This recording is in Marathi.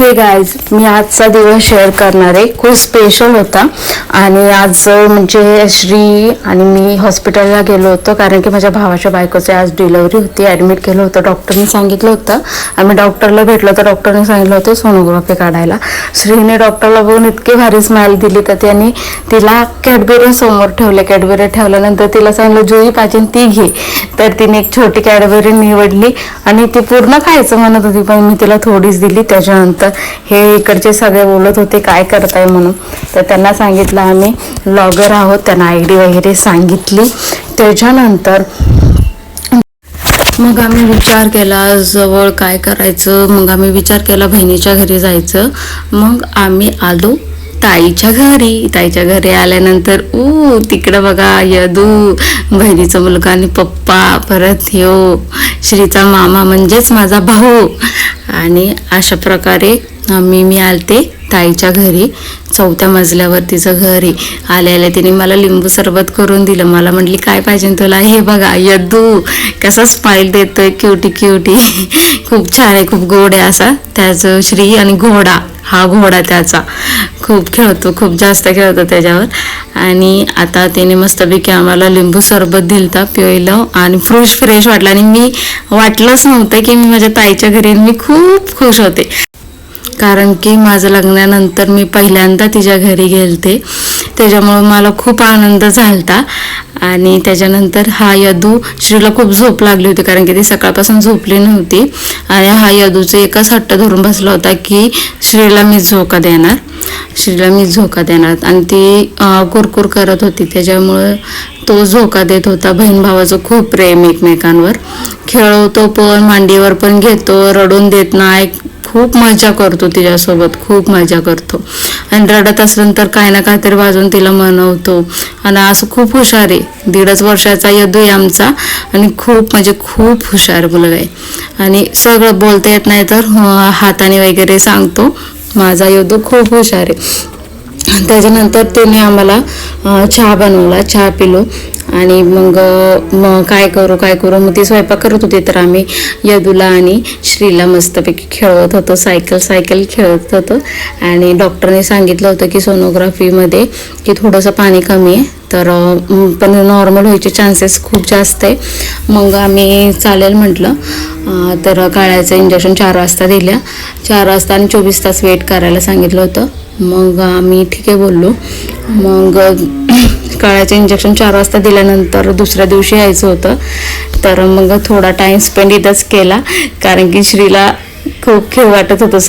हे गाईज, मी आजचा दिवस शेअर करणार आहे. खूप स्पेशल होता आणि आज म्हणजे श्री आणि मी हॉस्पिटलला गेलो होतो कारण की माझ्या भावाच्या बायकोची आज डिलिव्हरी होती. ॲडमिट केलं होतं, डॉक्टरनी सांगितलं होतं. आम्ही डॉक्टरला भेटलो तर डॉक्टरने सांगितलं होतं सोनोग्राफी काढायला. श्रीने डॉक्टरला बघून इतकी भारी स्माईल दिली तर त्यांनी तिला कॅडबरी समोर ठेवले. कॅडबरी ठेवल्यानंतर तिला सांगितलं जुई पाहिजे ती घे. तर तिने एक छोटी कॅडबरी निवडली आणि ती पूर्ण खायचं म्हणत होती, पण मी तिला थोडीच दिली. त्याच्यानंतर हे इकडचे सगळे बोलत होते काय करताय म्हणून, तर त्यांना सांगितलं आम्ही ब्लॉगर आहोत. त्यांना आयडी वगैरे सांगितली. त्याच्यानंतर मग आम्ही विचार केला जवळ काय करायचं. मग आम्ही विचार केला बहिणीच्या घरी जायचं. मग आम्ही आलो ताईच्या घरी. ताईच्या घरी आल्यानंतर तिकडं बघा यदू, बहिणीचा मुलगा आणि पप्पा, परत ह्यो श्रीचा मामा म्हणजेच माझा भाऊ. आणि अशा प्रकारे मी आलते ताईच्या घरी. 4थ्या मजल्यावर तिचं घरी आल्या तिने मला लिंबू सरबत करून दिलं. मला म्हटली काय पाहिजे तुला. हे बघा यदू कसा स्माईल देतोय, क्युटी क्युटी. खूप छान आहे, खूप गोड आहे असा. त्याचं श्री आणि घोडा, हा घोडा त्याचा खूप खेळतो, खूप जास्त खेळतो त्याच्यावर. आणि आता त्याने मस्तपैकी आम्हाला लिंबू सरबत दिलता पिवलं आणि फ्रेश वाटला. आणि मी वाटलंच नव्हतं की मी माझ्या ताईच्या घरी, मी खूप खुश होते कारण की माझं लग्नानंतर मी पहिल्यांदा तिच्या घरी गेलते. त्याच्यामुळे मला खूप आनंद झालता. आणि त्याच्यानंतर हा यदू, श्रीला खूप झोप लागली होती कारण की ती सकाळपासून झोपली नव्हती. आणि हा यदूचं एकच हट्ट धरून बसला होता की श्रीला मी झोका देणार. आणि ती कुरकुर करत होती, त्याच्यामुळे तो झोका देत होता. बहीण भावाचं खूप प्रेम एकमेकांवर. खेळवतो पण, मांडीवर पण घेतो, रडून देत नाही. खूप मजा करतो तिच्यासोबत, खूप मजा करतो. आणि रडत असलं तर काय ना काहीतरी वाजून तिला मनवतो. आणि असं खूप हुशार आहे. 1.5 वर्षाचा यदू आहे आमचा आणि खूप हुशार मुलगा आहे. आणि सगळं बोलता येत नाही तर हाताने वगैरे सांगतो. माझा यदू खूप हुशार आहे. त्याच्यानंतर त्याने आम्हाला चहा बनवला, चहा पिलो. आणि मग काय करू मग ती स्वयंपाक करत होती तर आम्ही यदूला आणि श्रीला मस्तपैकी खेळवत होतो, सायकल खेळत होतो. आणि डॉक्टरने सांगितलं होतं की सोनोग्राफीमध्ये की थोडंसं पाणी कमी आहे, तर पण नॉर्मल व्हायचे चान्सेस खूप जास्त आहे. मग आम्ही चालेल म्हटलं. तर काळ्याचं इंजेक्शन 4 वाजता दिल्या, 4 वाजता आणि 24 तास वेट करायला सांगितलं होतं. मग आम्ही ठीक आहे बोललो. मग काळ्याचं इंजेक्शन 4 वाजता दिल्यानंतर दुसऱ्या दिवशी यायचं होतं. तर मग थोडा टाईम स्पेंड इथंच केला कारण की श्रीला खूप खेळ वाटत होतं